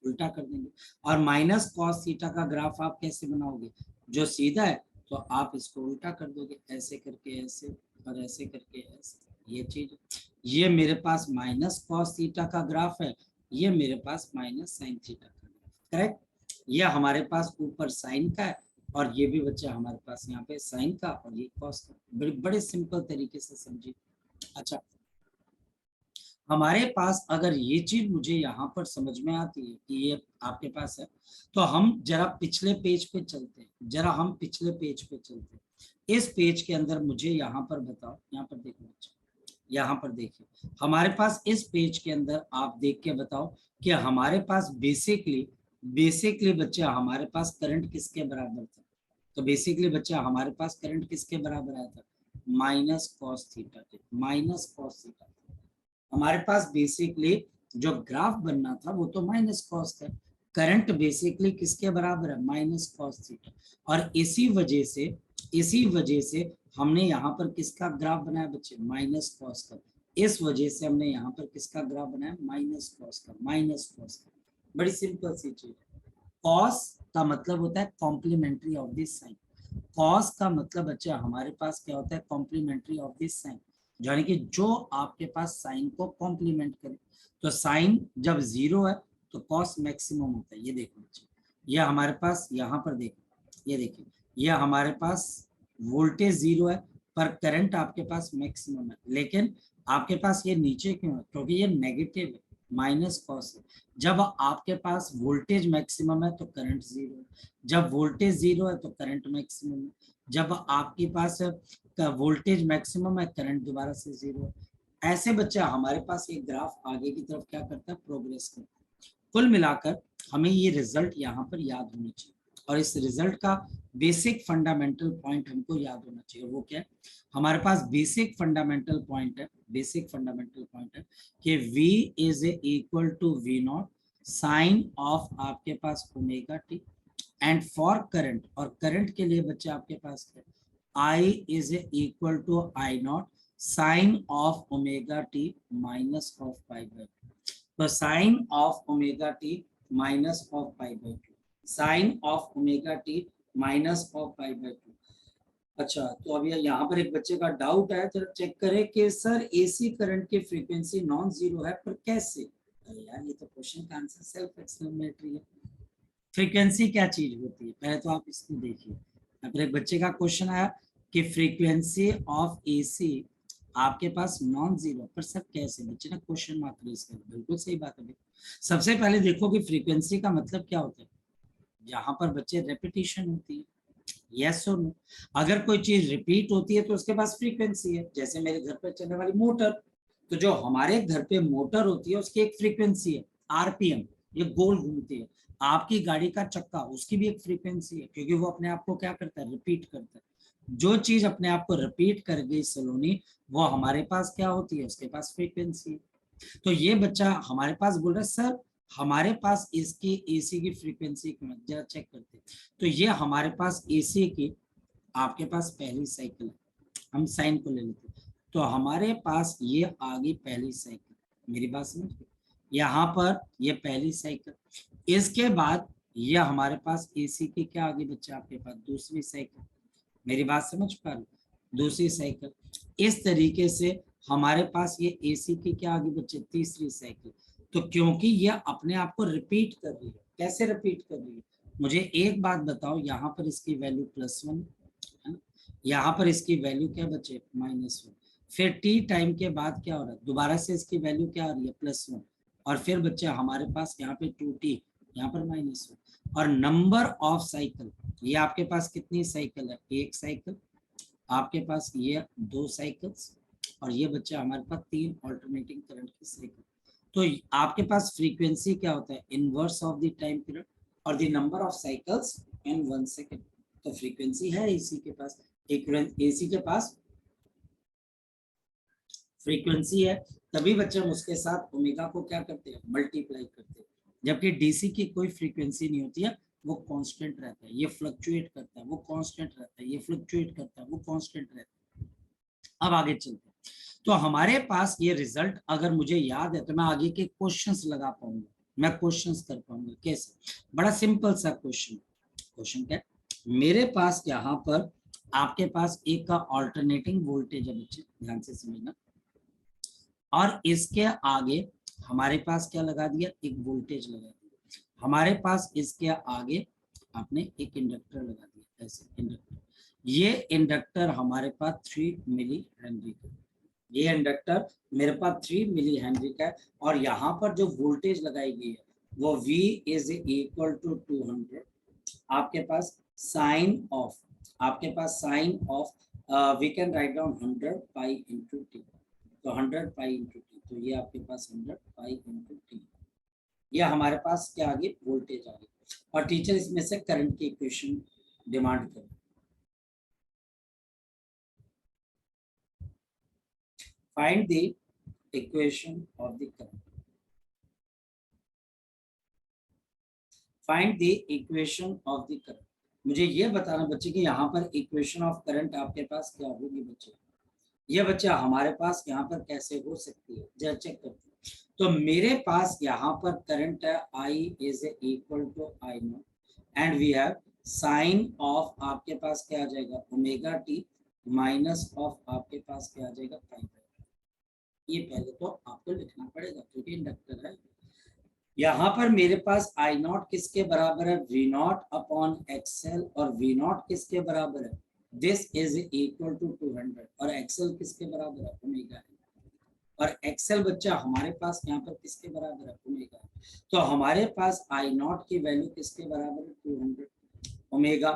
उल्टा कर देंगे। और माइनस कॉस थीटा का ग्राफ आप कैसे बनाओगे, जो सीधा है तो आप इसको उल्टा कर दोगे, ऐसे करके ऐसे, और ऐसे करके ऐसे। ये चीज, ये मेरे पास माइनस कॉस थीटा का ग्राफ है, ये मेरे पास माइनस साइन थीटा का ग्राफ, करेक्ट। ये हमारे पास ऊपर साइन का है, और ये भी बच्चा हमारे पास यहाँ पे साइन का, और ये कॉस का। बड़े बड़े सिंपल तरीके से समझिए। अच्छा, हमारे पास अगर ये चीज मुझे यहाँ पर समझ में आती है कि ये आपके पास है, तो हम जरा पिछले पेज पे चलते हैं, जरा हम पिछले पेज पे चलते हैं। इस पेज के अंदर मुझे यहाँ पर बताओ, यहाँ पर देखो बच्चे, यहाँ पर देखिए हमारे पास इस पेज के अंदर आप देख के बताओ कि हमारे पास बेसिकली बेसिकली बच्चा हमारे पास करंट किसके बराबर था। तो बेसिकली बच्चा हमारे पास करंट किसके बराबर आया था, माइनस कॉस थीटा के, माइनस कॉस थीटा। हमारे पास बेसिकली जो ग्राफ बनना था वो तो माइनस कॉस था, करंट बेसिकली किसके बराबर है, माइनस कॉस थीटा। और इसी वजह से हमने यहाँ पर किसका ग्राफ बनाया बच्चे, माइनस कॉस का। इस वजह से हमने यहाँ पर किसका ग्राफ बनाया, माइनस कॉस का, माइनस कॉस का। बड़ी सिंपल सी चीज है। कॉस का मतलब होता है complementary of this sine. Cos का मतलब बच्चा हमारे पास क्या होता है, कॉम्प्लीमेंट्री ऑफ दिस साइन, यानी कि जो आपके पास साइन को कॉम्प्लीमेंट करे। तो साइन जब जीरो है तो कॉस मैक्सिमम होता है। ये देखो बच्चे, ये हमारे पास यहाँ पर देखो, ये देखिए, ये हमारे पास वोल्टेज जीरो है, पर करंट आपके पास मैक्सिमम है। लेकिन आपके पास ये नीचे क्यों है, क्योंकि ये नेगेटिव है, माइनस कॉस है। जब आपके पास वोल्टेज मैक्सिमम है तो करंट जीरो है, जब वोल्टेज जीरो है तो करंट मैक्सिमम है, जब आपके पास वोल्टेज मैक्सिमम है करंट दोबारा से जीरो है। ऐसे बच्चा हमारे पास एक ग्राफ आगे की तरफ क्या करता है, प्रोग्रेस करता है। कुल मिलाकर हमें ये रिजल्ट यहाँ पर याद होनी चाहिए, और इस रिजल्ट का बेसिक फंडामेंटल पॉइंट हमको याद होना चाहिए। वो क्या है, हमारे पास बेसिक फंडामेंटल पॉइंट है, बेसिक फंडामेंटल पॉइंट है कि V is equal to V naught sine of आपके पास omega t, and for current, और करंट के लिए बच्चे आपके पास क्या, I is equal to I naught sine of omega T minus of pi by. तो sine of omega T minus of pi by two, sine of omega T minus of pi by to. अच्छा, तो अब यहाँ पर एक बच्चे का doubt है, तो चेक करें कि सर एसी करंट की फ्रीक्वेंसी नॉन जीरो है, पर कैसे। अरे यार, ये तो क्वेश्चन का आंसर सेल्फ एक्सप्लेनेटरी है। फ्रीक्वेंसी क्या चीज होती है, पहले तो आप इसको देखिए। फिर एक बच्चे का क्वेश्चन आया कि फ्रीक्वेंसी ऑफ एसी आपके पास नॉन जीरो, पर सर कैसे, बच्चे ने क्वेश्चन मार्क रेज कर। बिल्कुल सही बात है। सबसे पहले देखो कि फ्रीक्वेंसी का मतलब क्या होता है, यहाँ पर बच्चे रेपिटेशन होती है, यस और नो। अगर कोई चीज रिपीट होती है तो उसके पास फ्रीक्वेंसी है। जैसे मेरे घर पर चलने वाली मोटर, तो जो हमारे घर पे मोटर होती है उसकी एक फ्रीक्वेंसी है, आरपीएम, ये गोल घूमती है। आपकी गाड़ी का चक्का, उसकी भी एक फ्रीक्वेंसी है, क्योंकि वो अपने आप को क्या करता है, रिपीट करता है। जो चीज अपने आप को रिपीट कर गई सलोनी, वो हमारे पास क्या होती है, उसके पास फ्रीक्वेंसी है। तो ये बच्चा हमारे पास बोल रहा है सर हमारे पास इसकी एसी की फ्रीक्वेंसी क्यों है, जरा चेक करते हैं। तो ये हमारे पास एसी की आपके पास पहली साइकिल है, हम साइन को ले लेते हैं। तो हमारे पास ये आ गई पहली साइकिल, मेरी बात समझ गए, यहाँ पर ये पहली साइकिल। इसके बाद ये हमारे पास एसी की क्या आ गई बच्चा, आपके पास दूसरी साइकिल। मेरी बात समझ पा रहे, दूसरी साइकिल। इस तरीके से हमारे पास ये एसी की क्या आ गई बच्चे, तीसरी साइकिल। तो क्योंकि ये अपने आप को रिपीट कर रही है, कैसे रिपीट कर रही है, मुझे एक बात बताओ, यहाँ पर इसकी वैल्यू +1 है ना, यहाँ पर इसकी वैल्यू क्या बचे, -1। फिर टी टाइम के बाद क्या हो रहा है, दोबारा से इसकी वैल्यू क्या आ रही है, +1। और फिर बच्चे हमारे पास यहाँ पे 2t, यहाँ पर -1। और नंबर ऑफ साइकिल, ये आपके पास कितनी साइकिल है, एक साइकिल। आपके पास ये 2 साइकिल्स, और ये बच्चे हमारे पास 3 ऑल्टरनेटिंग करंट की साइकिल। तो आपके पास फ्रीक्वेंसी क्या होता है, inverse of the time period और the number of cycles in 1 second. तो फ्रीक्वेंसी है एसी के पास, एसी के पास फ्रीक्वेंसी है, तभी बच्चे हम उसके साथ ओमेगा को क्या करते हैं, मल्टीप्लाई करते हैं। जबकि डीसी की कोई फ्रीक्वेंसी नहीं होती है, वो कांस्टेंट रहता है, ये फ्लक्चुएट करता है, वो कांस्टेंट रहता है, ये फ्लक्चुएट करता है, वो कांस्टेंट रहता है। अब आगे चलते हैं। तो हमारे पास ये रिजल्ट अगर मुझे याद है तो मैं आगे के क्वेश्चंस लगा पाऊंगा, मैं क्वेश्चंस कर पाऊंगा। कैसे, बड़ा सिंपल सा क्वेश्चन। क्वेश्चन क्या है, मेरे पास यहाँ पर आपके पास एक का ऑल्टरनेटिंग वोल्टेज है बच्चे, ध्यान से समझना, और इसके आगे हमारे पास क्या लगा दिया, एक वोल्टेज लगा दिया। हमारे पास इसके आगे आपने एक इंडक्टर लगा दिया, ऐसे इंडक्टर। ये इंडक्टर हमारे पास 3 मिली हेनरी का, ये इंडक्टर मेरे पास 3 मिली हेनरी का है। और यहाँ पर जो वोल्टेज लगाई गई है वो V इज इक्वल टू 200। आपके पास साइन ऑफ, आपके पास sine of we can write down 100 pi into t. तो 100 पाई इंटू टी, तो ये आपके पास 100 पाई इंटू टी, ये हमारे पास क्या आ गई, वोल्टेज आ गई। और टीचर इसमें से करंट की इक्वेशन डिमांड कर, find the equation of the current, find the equation of the current. मुझे ये बताना बच्चे कि यहाँ पर इक्वेशन ऑफ करंट आपके पास क्या होगी बच्चे, ये बच्चा हमारे पास यहाँ पर कैसे हो सकती है, जरा चेक करते हैं। तो मेरे पास यहाँ पर करंट है I is equal to I naught and we have sine of, आपके पास क्या आ जाएगा, ओमेगा टी माइनस ऑफ आपके पास क्या आ जाएगा, पाई। ये पहले तो आपको लिखना पड़ेगा क्योंकि इंडक्टर है। यहाँ पर मेरे पास I नॉट किसके बराबर है, V नॉट अपॉन एक्सएल, और V नॉट किसके बराबर है, दिस इज इक्वल टू 200, और एक्सएल किसके बराबर है, ओमेगा है। और एक्सएल बच्चा हमारे पास यहाँ पर किसके बराबर है, ओमेगा है। तो हमारे पास I नॉट की वैल्यू किसके बराबर है, 200 ओमेगा।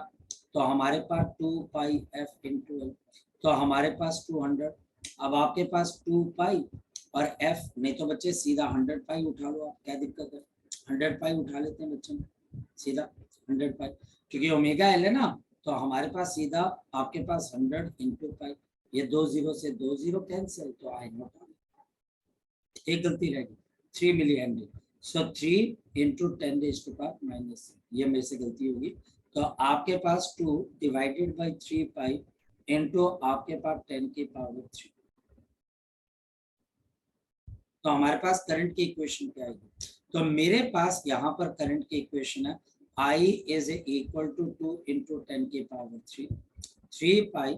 तो हमारे पास 2 पाई एफ इंटू एल, तो हमारे पास 200। अब आपके पास 2 पाई और एफ, नहीं तो बच्चे सीधा 100 पाई उठा लो आप, क्या दिक्कत है, 100 पाई उठा लेते हैं बच्चे, सीधा 100 पाई, क्योंकि ओमेगा एल है ना। तो हमारे पास सीधा आपके पास 100 इंटू पाई, ये 2 जीरो से 2 जीरो कैंसिल, तो आई नॉट, एक गलती रहेगी, 3 milli henry. So 3 into 10 raise to power minus, ये मेरे से गलती होगी। तो आपके पास 2 डिवाइडेड बाई 3 पाई इंटू आपके पास 10 की पावर 3। तो हमारे पास करंट की इक्वेशन क्या आएगी, तो मेरे पास यहाँ पर करंट की इक्वेशन है I is equal to 2 into 10 की power 3, 3 pi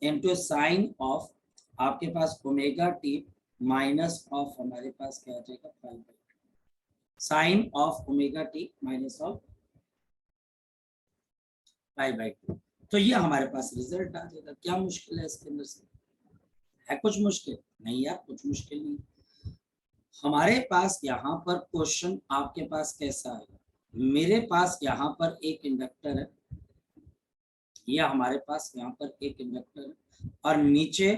into sine of आपके पास ओमेगा टी माइनस ऑफ हमारे पास क्या आ जाएगा, pi by, sine of omega T minus of pi by 2। तो ये हमारे पास रिजल्ट आ जाएगा। क्या मुश्किल है इसके अंदर से, है कुछ मुश्किल नहीं यार, कुछ मुश्किल नहीं। हमारे पास यहाँ पर क्वेश्चन आपके पास कैसा है, मेरे पास यहाँ पर एक इंडक्टर है, यह हमारे पास यहाँ पर एक इंडक्टर है, और नीचे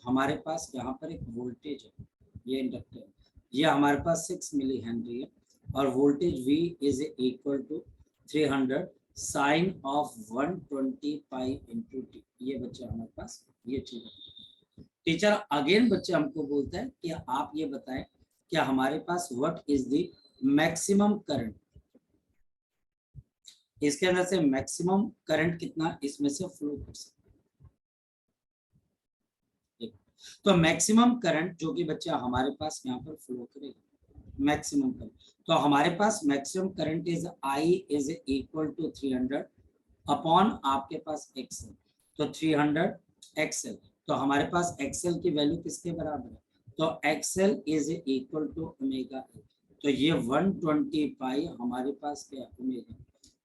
हमारे पास यहाँ पर एक वोल्टेज है, ये इंडक्टर, ये हमारे पास 6 मिली हेनरी है, और voltage V is equal to 300 sine of 120 pi into T. ये बच्चे हमारे पास ये चीज है। टीचर अगेन बच्चे हमको बोलता है कि आप ये बताएं क्या हमारे पास what is the maximum current, इसके अंदर से मैक्सिमम करंट कितना इसमें से फ्लो कर सकता है। तो मैक्सिमम करंट जो कि बच्चा हमारे पास यहाँ पर फ्लो करेगा, मैक्सिमम करंट, तो हमारे पास maximum current is I is equal to 300 upon आपके पास एक्सएल, तो 300 एक्सएल, तो हमारे पास एक्सएल की वैल्यू किसके बराबर है, तो XL is equal to omega L, तो ये 120 पाई हमारे पास क्या ओमेगा,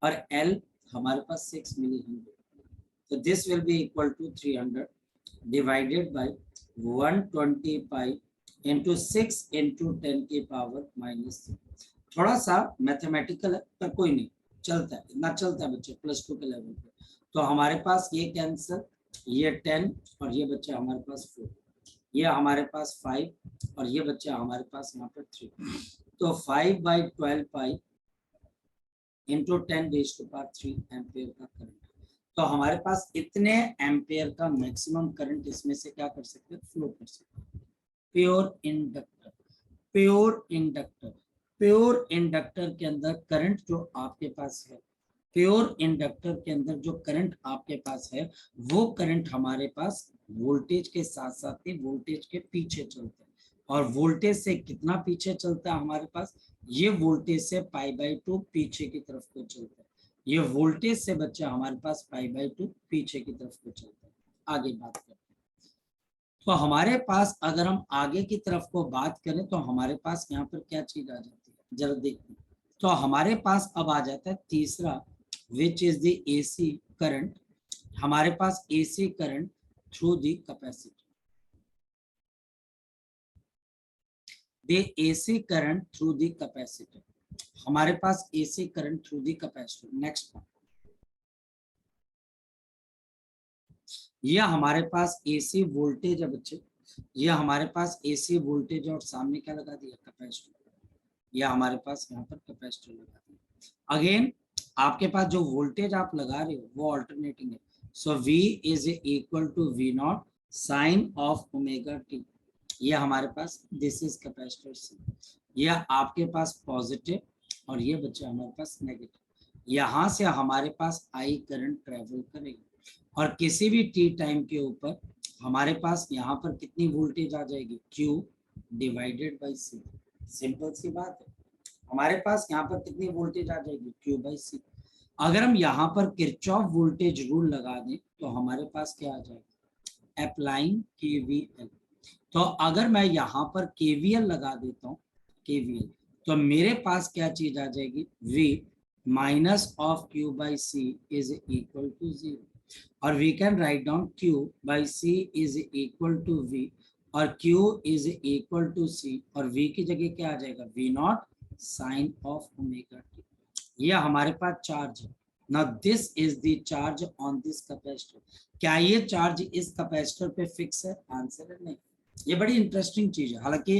और एल हमारे पास 6 मिली हेनरी। तो this will be equal to 300 divided by 120 pi into 6 into 10 की पावर -3। थोड़ा सा मैथमेटिकल है पर कोई नहीं, चलता है, इतना चलता है बच्चे +2 के लेवल पे। तो हमारे पास ये कैंसर, ये 10 और ये बच्चा हमारे पास 4, ये हमारे पास 5 और ये बच्चा हमारे पास यहाँ पर 3। तो 5/12 पाई इंटू 10⁻³ एम्पियर का करंट। तो हमारे पास इतने एम्पियर का मैक्सिमम करंट इसमें से क्या कर सकते हैं, फ्लो कर सकते हैं। Pure inductor, pure inductor, pure inductor के अंदर करंट जो आपके पास है, प्योर इंडक्टर के अंदर जो करंट आपके पास है, वो करंट हमारे पास वोल्टेज के साथ साथ ही वोल्टेज के पीछे चलता है। और वोल्टेज से कितना पीछे चलता है हमारे पास, ये वोल्टेज से π/2 पीछे की तरफ को चलता है। ये वोल्टेज से बच्चा हमारे पास π/2 पीछे की तरफ को चलता है। आगे बात करते हैं। तो हमारे पास अगर हम आगे की तरफ को बात करें तो हमारे पास यहाँ पर क्या चीज आ जाती है, जरा देखते हैं। तो हमारे पास अब आ जाता है तीसरा, which is the AC current. हमारे पास AC current through the capacitor, the AC current through the capacitor. हमारे पास AC current through the capacitor. Next point, ये हमारे पास AC वोल्टेज है बच्चे, ये हमारे पास AC वोल्टेज और सामने क्या लगा दिया, कैपेसिटर। या हमारे पास यहाँ पर कैपेसिटर लगा दिया। अगेन आपके पास जो वोल्टेज आप लगा रहे हो वो अल्टरनेटिंग है। So V is equal to V0 sine of ω/t। ये हमारे पास दिस इज कैपेसिटर C। ये आपके पास पॉजिटिव और ये बच्चा हमारे पास नेगेटिव। यहाँ से हमारे पास I करंट ट्रेवल करेगा और किसी भी t टाइम के ऊपर हमारे पास यहाँ पर कितनी वोल्टेज आ जाएगी, Q divided by C। Simple सी बात है, हमारे पास यहाँ पर कितनी वोल्टेज आ जाएगी, Q/C। अगर हम यहाँ पर किरचॉफ वोल्टेज रूल लगा दें तो हमारे पास क्या आ जाएगा, अप्लाइंग KVL। तो अगर मैं यहाँ पर KVL लगा देता हूँ, KVL, तो मेरे पास क्या चीज आ जाएगी, V minus of Q/C is equal to 0। और we can write down Q/C is equal to V और Q is equal to C और V की जगह क्या आ जाएगा, V0 साइन ऑफ ω/t। ये हमारे पास चार्ज है। Now this is the charge on this capacitor. क्या ये चार्ज इस कैपेसिटर पे फिक्स है, आंसर है नहीं। ये बड़ी इंटरेस्टिंग चीज है। हालांकि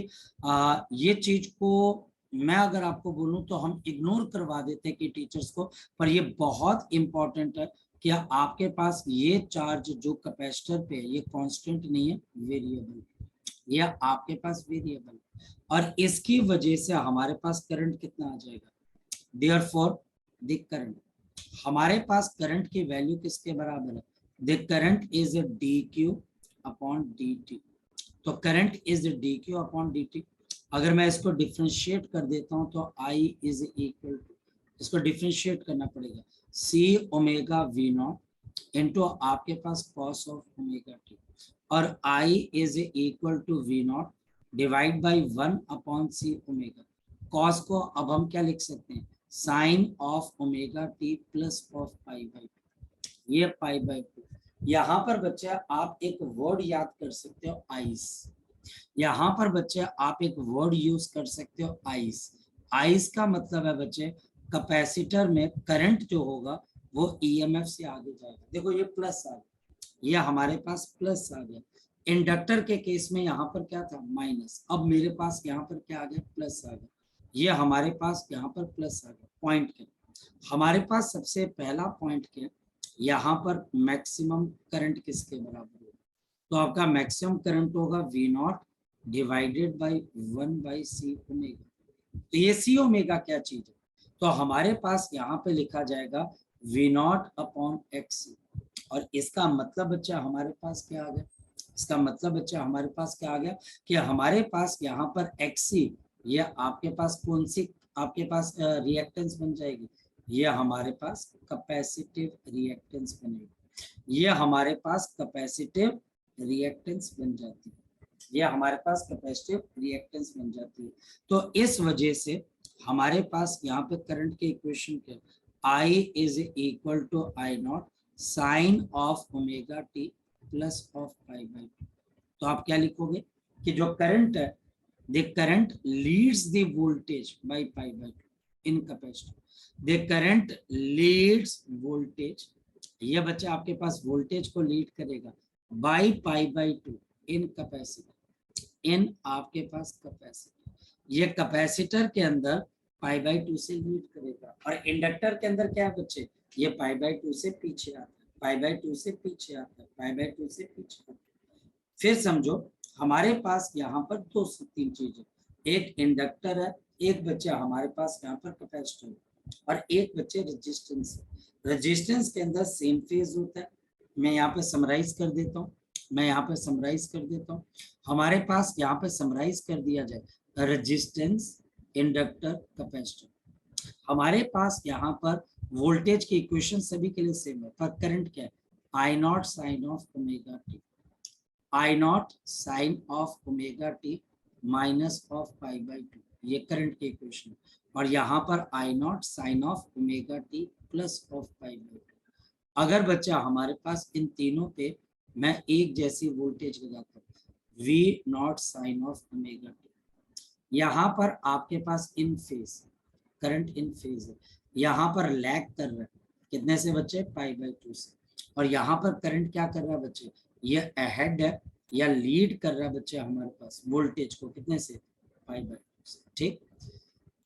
ये चीज को मैं अगर आपको बोलूं तो हम इग्नोर करवा देते हैं कि टीचर्स को, पर ये बहुत इंपॉर्टेंट है कि आपके पास ये चार्ज जो कैपेसिटर पे ये कांस्टेंट नहीं है, वेरिएबल। ये आपके पास वेरिएबल और इसकी वजह से हमारे पास करंट कितना आ जाएगा, देयरफॉर द करंट, हमारे पास करंट की वैल्यू किसके बराबर है, the current is dq upon dt। तो current is dq upon dt। अगर मैं इसको डिफरेंशिएट कर देता हूं तो I इज इक्वल टू, इसको डिफरेंशिएट करना पड़ेगा, C ओमेगा V0 इंटू आपके पास कॉस ऑफ ω/t और I is equal to V0 divide by 1 upon C omega. Cos को अब हम क्या लिख सकते हैं, sign of ω/t plus of π/2, ये π/2। यहाँ पर बच्चे आप एक वर्ड याद कर सकते हो, आइस। यहाँ पर बच्चे आप एक वर्ड यूज कर सकते हो, आइस। आइस का मतलब है बच्चे कैपेसिटर में करंट जो होगा वो EMF से आगे जाएगा। देखो ये प्लस आ गया, ये हमारे पास प्लस आ गया। इंडक्टर के केस में यहाँ पर क्या था, माइनस। अब मेरे पास यहाँ पर क्या आ गया, प्लस आ गया। ये हमारे पास यहाँ पर प्लस आ गया। पॉइंट क्या, हमारे पास सबसे पहला पॉइंट क्या, यहाँ पर मैक्सिमम करंट किसके बराबर होगा, तो आपका मैक्सिमम करंट होगा V0 divided by 1/C omega. तो ये C ओमेगा क्या चीज है, तो हमारे पास यहाँ पे लिखा जाएगा V0 अपॉन XC। और इसका मतलब बच्चा हमारे पास क्या आ गया, इसका मतलब बच्चा हमारे पास क्या आ गया कि हमारे पास यहाँ पर XC, ये आपके पास कौन सी आपके पास रिएक्टेंस बन जाएगी, ये हमारे पास कैपेसिटिव रिएक्टेंस बनेगी। ये हमारे पास कैपेसिटिव रिएक्टेंस बन जाती है, ये हमारे पास कैपेसिटिव रिएक्टेंस बन जाती है। तो इस वजह से हमारे पास यहाँ पे करंट के इक्वेशन क्या, I is equal to I0 sine of omega t plus of pi by two. तो आप क्या लिखोगे कि जो करंट है, the current leads the voltage by pi by two in capacitor. The current leads voltage, ये बच्चा आपके पास वोल्टेज को लीड करेगा by pi by two in capacitor, in आपके पास कैपेसिटर, ये कैपेसिटर के अंदर पाई बाई टू से लीड करेगा। और इंडक्टर के अंदर क्या है बच्चे, ये पाई बाई टू से पीछे आता है, पाई बाई टू से पीछे आता है, पाई बाई टू से पीछे आता है। फिर समझो हमारे पास यहाँ पर दो से तीन चीजें, एक इंडक्टर है, एक बच्चा हमारे पास यहाँ पर कैपेसिटर है, और एक बच्चे रेजिस्टेंस है। रेजिस्टेंस के अंदर सेम फेज होता है। मैं यहाँ पे समराइज कर देता हूँ, मैं यहाँ पे समराइज कर देता हूँ। हमारे पास यहाँ पे समराइज कर दिया जाए, रेजिस्टेंस, इंडक्टर, कैपेसिटर। हमारे पास यहाँ पर वोल्टेज की इक्वेशन सभी के लिए सेम है, पर करंट क्या है, I naught sine of omega t, I naught sine of omega T minus of pi by two, ये करंट की इक्वेशन। और यहाँ पर I naught sine of omega t plus of pi by two. अगर बच्चा हमारे पास इन तीनों पे मैं एक जैसी वोल्टेज लगाता हूँ, V naught sine of omega T, यहाँ पर आपके पास in phase, current in phase है, यहाँ पर लैग कर रहा है कितने से बच्चे, पाई बाई टू से। और यहाँ पर करंट क्या कर रहा है बच्चे, ये अहेड है या लीड कर रहा है बच्चे हमारे पास वोल्टेज को कितने से, पाई बाई टू से। ठीक,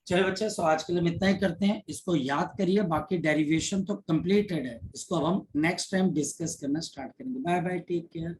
चलो बच्चे, सो आज के लिए हम इतना ही करते हैं, इसको याद करिए, बाकी डेरिवेशन तो कंप्लीटेड है, इसको अब हम नेक्स्ट टाइम डिस्कस करना स्टार्ट करेंगे। Bye bye, take care.